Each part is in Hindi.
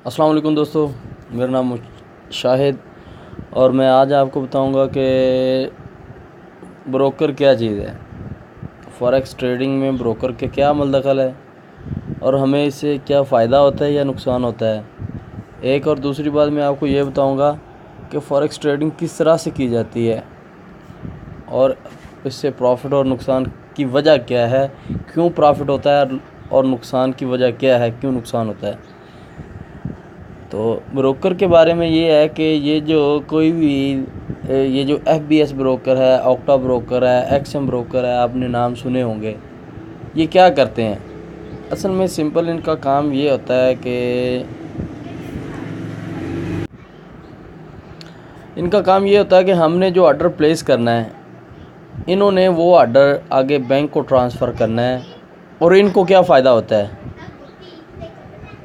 अस्सलाम वालेकुम दोस्तों, मेरा नाम शाहिद और मैं आज आपको बताऊंगा कि ब्रोकर क्या चीज़ है। फॉरेक्स ट्रेडिंग में ब्रोकर के क्या अमल दखल है और हमें इससे क्या फ़ायदा होता है या नुकसान होता है। एक और दूसरी बात मैं आपको ये बताऊंगा कि फॉरेक्स ट्रेडिंग किस तरह से की जाती है और इससे प्रॉफिट और नुकसान की वजह क्या है, क्यों प्रॉफिट होता है और नुकसान की वजह क्या है, क्यों नुकसान होता है। तो ब्रोकर के बारे में ये है कि ये जो कोई भी ये जो FBS ब्रोकर है, ऑक्टा ब्रोकर है, XM ब्रोकर है, आपने नाम सुने होंगे। ये क्या करते हैं? असल में सिंपल इनका काम ये होता है कि हमने जो ऑर्डर प्लेस करना है, इन्होंने वो ऑर्डर आगे बैंक को ट्रांसफ़र करना है। और इनको क्या फ़ायदा होता है?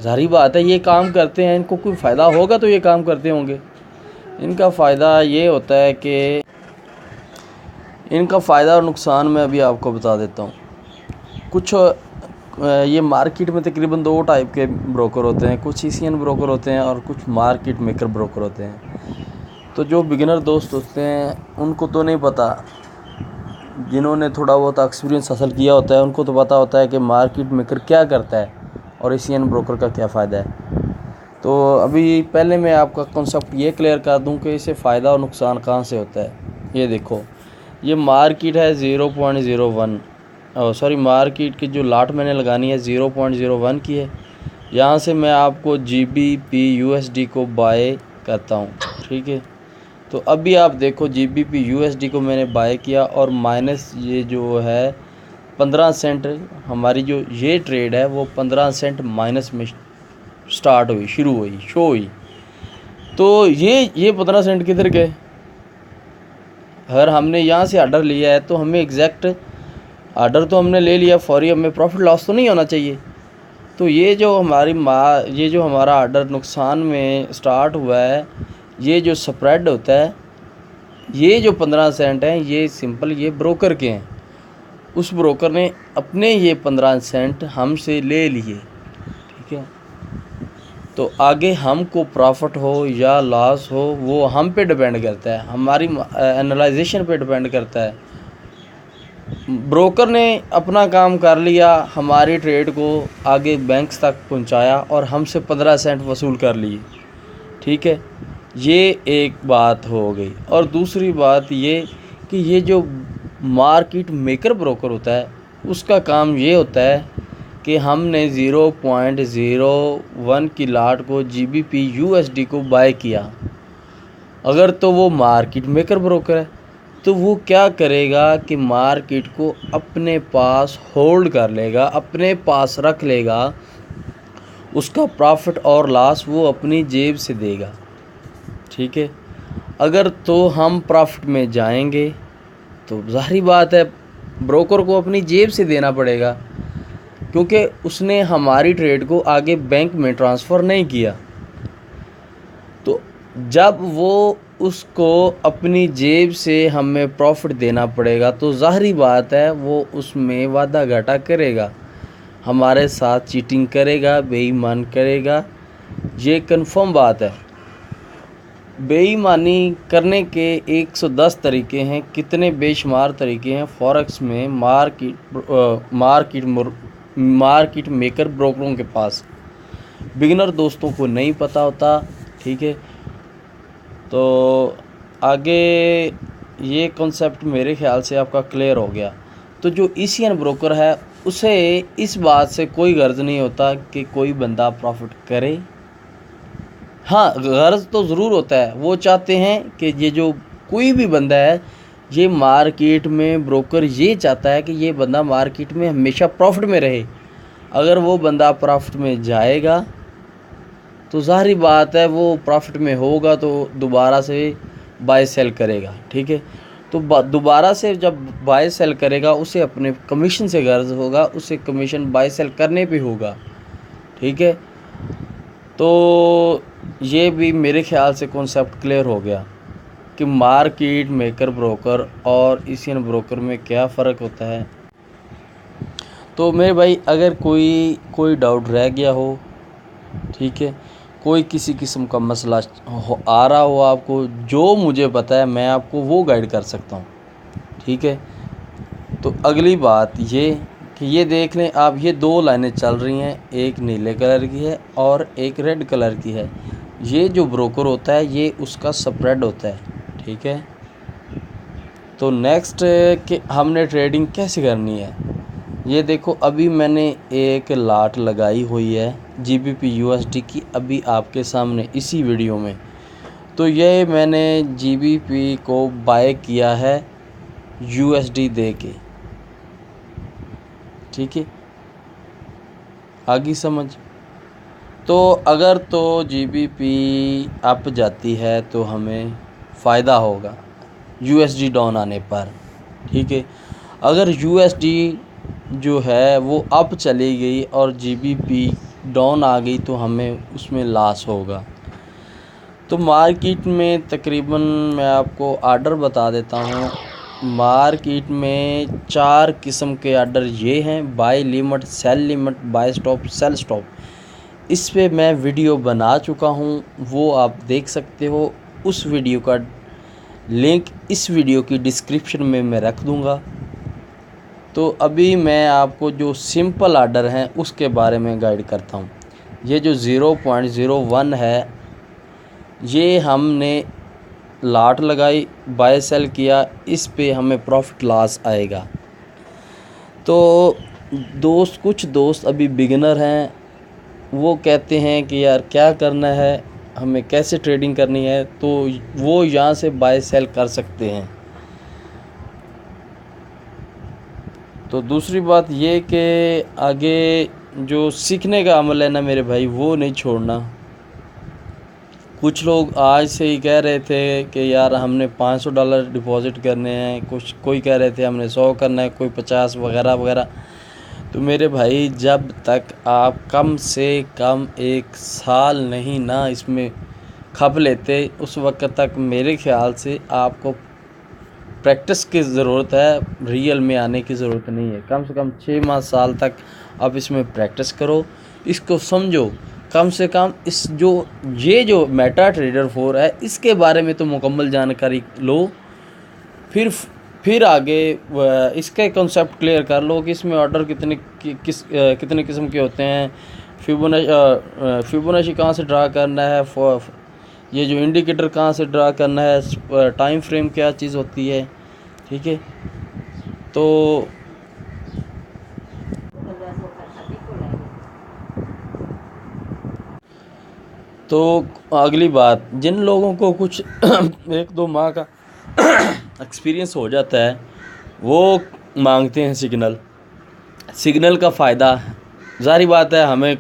ज़ाहिर बात है, ये काम करते हैं, इनको कोई फ़ायदा होगा तो ये काम करते होंगे। इनका फ़ायदा ये होता है कि इनका फ़ायदा और नुकसान मैं अभी आपको बता देता हूँ। कुछ ये मार्केट में तकरीबन 2 टाइप के ब्रोकर होते हैं, कुछ ECN ब्रोकर होते हैं और कुछ मार्केट मेकर ब्रोकर होते हैं। तो जो बिगिनर दोस्त होते हैं उनको तो नहीं पता, जिन्होंने थोड़ा बहुत एक्सपीरियंस हासिल किया होता है उनको तो पता होता है कि मार्केट मेकर क्या करता है और ECN ब्रोकर का क्या फ़ायदा है। तो अभी पहले मैं आपका कॉन्सेप्ट ये क्लियर कर दूं कि इससे फ़ायदा और नुकसान कहाँ से होता है। ये देखो, ये मार्केट है 0.01, सॉरी, मार्केट की जो लाट मैंने लगानी है 0.01 की है। यहाँ से मैं आपको GBP USD को बाय करता हूँ, ठीक है। तो अभी आप देखो, GBP USD को मैंने बाय किया और माइनस ये जो है 15 सेंट, हमारी जो ये ट्रेड है वो 15 सेंट माइनस में स्टार्ट हुई, शुरू हुई, शो हुई। तो ये 15 सेंट किधर गए? अगर हमने यहाँ से ऑर्डर लिया है तो हमें एग्जैक्ट ऑर्डर तो हमने ले लिया, फौरी हमें प्रॉफिट लॉस तो नहीं होना चाहिए। तो ये जो हमारा ऑर्डर नुकसान में स्टार्ट हुआ है, ये जो स्प्रेड होता है, ये जो 15 सेंट हैं, ये सिंपल ये ब्रोकर के हैं। उस ब्रोकर ने अपने ये 15 सेंट हमसे ले लिए, ठीक है। तो आगे हमको प्रॉफिट हो या लॉस हो वो हम पे डिपेंड करता है, हमारी एनालाइजेशन पे डिपेंड करता है। ब्रोकर ने अपना काम कर लिया, हमारी ट्रेड को आगे बैंक्स तक पहुंचाया और हमसे 15 सेंट वसूल कर लिए, ठीक है। ये एक बात हो गई। और दूसरी बात ये कि ये जो मार्केट मेकर ब्रोकर होता है उसका काम ये होता है कि हमने 0.01 की लाट को GBP USD को बाय किया। अगर तो वो मार्केट मेकर ब्रोकर है तो वो क्या करेगा कि मार्केट को अपने पास होल्ड कर लेगा, अपने पास रख लेगा, उसका प्रॉफिट और लॉस वो अपनी जेब से देगा, ठीक है। अगर तो हम प्रॉफिट में जाएंगे तो ज़ाहिर बात है ब्रोकर को अपनी जेब से देना पड़ेगा, क्योंकि उसने हमारी ट्रेड को आगे बैंक में ट्रांसफ़र नहीं किया। तो जब वो उसको अपनी जेब से हमें प्रॉफिट देना पड़ेगा तो ज़ाहिरी बात है वो उसमें वादा घाटा करेगा, हमारे साथ चीटिंग करेगा, बेईमान करेगा। ये कंफर्म बात है। बेईमानी करने के 110 तरीके हैं, कितने बेशुमार तरीके हैं फॉरेक्स में मार्केट मेकर ब्रोकरों के पास। बिगिनर दोस्तों को नहीं पता होता, ठीक है। तो आगे ये कॉन्सेप्ट मेरे ख़्याल से आपका क्लियर हो गया। तो जो ECN ब्रोकर है उसे इस बात से कोई गर्ज नहीं होता कि कोई बंदा प्रॉफिट करे। हाँ, गर्ज तो ज़रूर होता है, वो चाहते हैं कि ये जो कोई भी बंदा है, ये मार्केट में ब्रोकर ये चाहता है कि ये बंदा मार्केट में हमेशा प्रॉफिट में रहे। अगर वो बंदा प्रॉफिट में जाएगा तो ज़ाहिर बात है वो प्रॉफिट में होगा तो दोबारा से बाय सेल करेगा, ठीक है। तो दोबारा से जब बाय सेल करेगा उसे अपने कमीशन से गर्ज होगा, उसे कमीशन बाय सेल करने पे होगा, ठीक है। तो ये भी मेरे ख़्याल से कॉन्सेप्ट क्लियर हो गया कि मार्केट मेकर ब्रोकर और ECN ब्रोकर में क्या फ़र्क होता है। तो मेरे भाई, अगर कोई डाउट रह गया हो, ठीक है, कोई किसी किस्म का मसला आ रहा हो आपको, जो मुझे पता है मैं आपको वो गाइड कर सकता हूँ, ठीक है। तो अगली बात ये कि ये देख लें आप, ये 2 लाइनें चल रही हैं, एक नीले कलर की है और एक रेड कलर की है। ये जो ब्रोकर होता है ये उसका स्प्रेड होता है, ठीक है। तो नेक्स्ट कि हमने ट्रेडिंग कैसे करनी है, ये देखो अभी मैंने एक लाट लगाई हुई है GBP USD की, अभी आपके सामने इसी वीडियो में। तो ये मैंने GBP को बाय किया है USD दे के, ठीक है, आगे समझ। तो अगर तो GBP अप जाती है तो हमें फ़ायदा होगा USD डाउन आने पर, ठीक है। अगर USD जो है वो अप चली गई और GBP डाउन आ गई तो हमें उसमें लॉस होगा। तो मार्केट में तकरीबन मैं आपको आर्डर बता देता हूँ। मार्केट में 4 किस्म के आर्डर ये हैं: buy limit, sell limit, buy stop, sell stop. इस पे मैं वीडियो बना चुका हूँ, वो आप देख सकते हो। उस वीडियो का लिंक इस वीडियो की डिस्क्रिप्शन में मैं रख दूँगा। तो अभी मैं आपको जो सिंपल आर्डर हैं उसके बारे में गाइड करता हूँ। ये जो 0.01 है, ये हमने लाट लगाई, बाय सेल किया, इस पे हमें प्रॉफिट लॉस आएगा। तो कुछ दोस्त अभी बिगिनर हैं, वो कहते हैं कि यार क्या करना है, हमें कैसे ट्रेडिंग करनी है, तो वो यहाँ से बाय सेल कर सकते हैं। तो दूसरी बात ये कि आगे जो सीखने का अमल है ना मेरे भाई, वो नहीं छोड़ना। कुछ लोग आज से ही कह रहे थे कि यार हमने $500 डिपॉज़िट करने हैं, कोई कह रहे थे हमने 100 करना है, कोई 50 वगैरह वगैरह। तो मेरे भाई जब तक आप कम से कम 1 साल नहीं ना इसमें खप लेते, उस वक्त तक मेरे ख़्याल से आपको प्रैक्टिस की ज़रूरत है, रियल में आने की ज़रूरत नहीं है। कम से कम 6 माह साल तक आप इसमें प्रैक्टिस करो, इसको समझो। कम से कम ये जो मेटा ट्रेडर 4 है इसके बारे में तो मुकम्मल जानकारी लो, फिर आगे इसके कॉन्सेप्ट क्लियर कर लो कि इसमें ऑर्डर कितने किस्म के होते हैं, फिबोनाची कहाँ से ड्रा करना है, ये जो इंडिकेटर कहाँ से ड्रा करना है, टाइम फ्रेम क्या चीज़ होती है, ठीक है। तो अगली बात, जिन लोगों को कुछ 1-2 माह का एक्सपीरियंस हो जाता है वो मांगते हैं सिग्नल का फ़ायदा। ज़ाहिर बात है हमें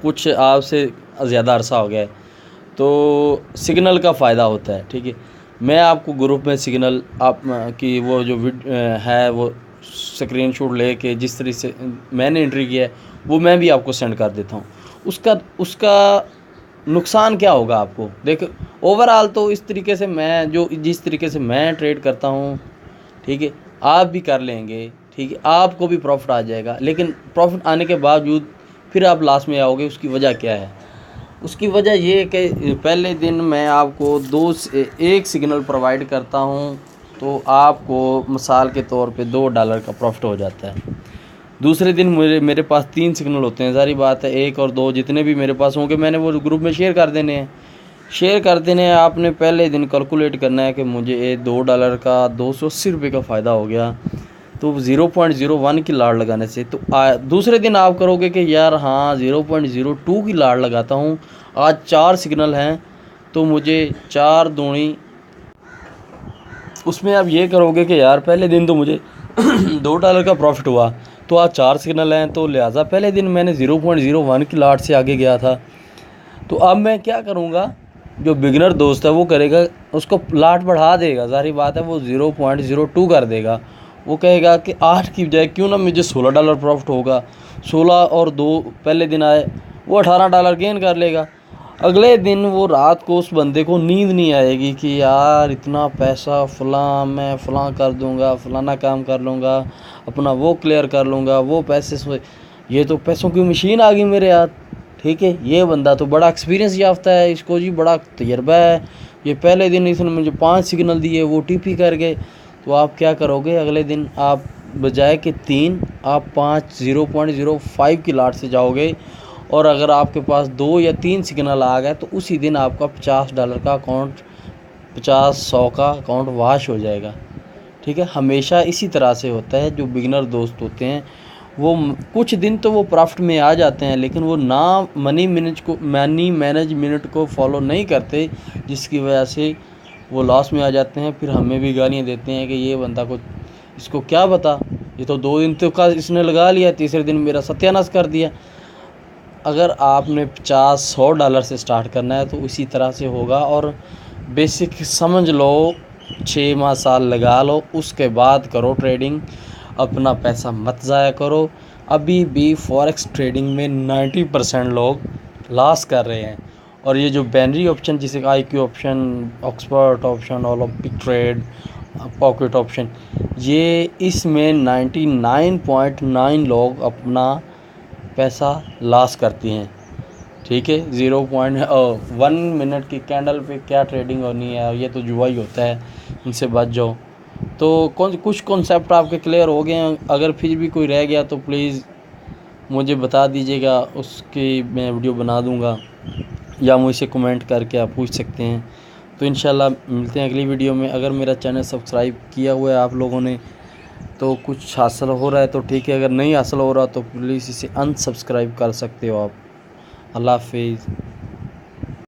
कुछ आपसे ज़्यादा अरसा हो गया है, तो सिग्नल का फ़ायदा होता है, ठीक है। मैं आपको ग्रुप में सिग्नल आप की वो जो है वो स्क्रीनशॉट लेके जिस तरह से मैंने एंट्री किया है वो मैं भी आपको सेंड कर देता हूँ। उसका नुकसान क्या होगा आपको, देखो ओवरऑल तो इस तरीके से जिस तरीके से मैं ट्रेड करता हूँ, ठीक है, आप भी कर लेंगे, ठीक है, आपको भी प्रॉफिट आ जाएगा। लेकिन प्रॉफिट आने के बावजूद फिर आप लॉस में आओगे। उसकी वजह क्या है? उसकी वजह ये है कि पहले दिन मैं आपको 2 से 1 सिग्नल प्रोवाइड करता हूँ, तो आपको मिसाल के तौर पे $2 का प्रॉफिट हो जाता है। दूसरे दिन मेरे पास 3 सिग्नल होते हैं। सारी बात है 1 और 2 जितने भी मेरे पास होंगे मैंने वो ग्रुप में शेयर कर देने हैं। आपने पहले दिन कैलकुलेट करना है कि मुझे $2 का $280 का फ़ायदा हो गया, तो 0.01 की लाड़ लगाने से। तो दूसरे दिन आप करोगे कि यार हाँ 0.02 की लाड़ लगाता हूँ, आज 4 सिग्नल हैं तो मुझे 4 दूनी, उसमें आप ये करोगे कि यार पहले दिन तो मुझे $2 का प्रॉफिट हुआ, तो आज 4 सिग्नल हैं, तो लिहाजा पहले दिन मैंने 0.01 की लाट से आगे गया था। तो अब मैं क्या करूँगा, जो बिगिनर दोस्त है वो करेगा, उसको लाट बढ़ा देगा। ज़ाहिर बात है वो 0.02 कर देगा। वो कहेगा कि 8 की बजाय क्यों ना मुझे $16 प्रॉफिट होगा। 16 और 2 पहले दिन आए, वो $18 गेन कर लेगा। अगले दिन वो रात को उस बंदे को नींद नहीं आएगी कि यार इतना पैसा मैं फ़लाँ कर दूंगा, फ़लाना काम कर लूँगा, अपना वो क्लियर कर लूँगा, वो पैसे ये तो पैसों की मशीन आ गई मेरे हाथ। ठीक है। ये बंदा तो बड़ा एक्सपीरियंस याफ्ता है, इसको जी बड़ा तजर्बा है। ये पहले दिन इसने मुझे 5 सिग्नल दिए, वो टीपी कर गए। तो आप क्या करोगे, अगले दिन आप बजाय कि 3 आप 5 0.05 की लाट से जाओगे। और अगर आपके पास 2 या 3 सिग्नल आ गए तो उसी दिन आपका $50 का अकाउंट, 50-100 का अकाउंट वाश हो जाएगा। ठीक है, हमेशा इसी तरह से होता है। जो बिगिनर दोस्त होते हैं वो कुछ दिन तो वो प्रॉफिट में आ जाते हैं, लेकिन वो ना मनी मैनेज मिनट को फॉलो नहीं करते, जिसकी वजह से वो लॉस में आ जाते हैं। फिर हमें भी गालियाँ देते हैं कि ये बंदा को, इसको क्या बता, ये तो 2 दिन तो का इसने लगा लिया, तीसरे दिन मेरा सत्यानाश कर दिया। अगर आपने $50-100 से स्टार्ट करना है तो इसी तरह से होगा। और बेसिक समझ लो, 6 माह साल लगा लो, उसके बाद करो ट्रेडिंग। अपना पैसा मत ज़ाया करो। अभी भी फॉरेक्स ट्रेडिंग में 90% लोग लॉस कर रहे हैं। और ये जो बाइनरी ऑप्शन, जैसे IQ option, Oxford option, Olympic trade, pocket option, ये इसमें 99.9 लोग अपना पैसा लॉस करती हैं। ठीक है, 0.1 मिनट की कैंडल पे क्या ट्रेडिंग होनी है, ये तो जुआ ही होता है, इनसे बच जाओ। तो कुछ कॉन्सेप्ट आपके क्लियर हो गए हैं। अगर फिर भी कोई रह गया तो प्लीज़ मुझे बता दीजिएगा, उसकी मैं वीडियो बना दूंगा, या मुझसे कमेंट करके आप पूछ सकते हैं। तो इंशाल्लाह मिलते हैं अगली वीडियो में। अगर मेरा चैनल सब्सक्राइब किया हुआ है आप लोगों ने तो कुछ हासिल हो रहा है तो ठीक है, अगर नहीं हासिल हो रहा तो प्लीज़ इसे अनसब्सक्राइब कर सकते हो आप। अल्लाह हाफिज़।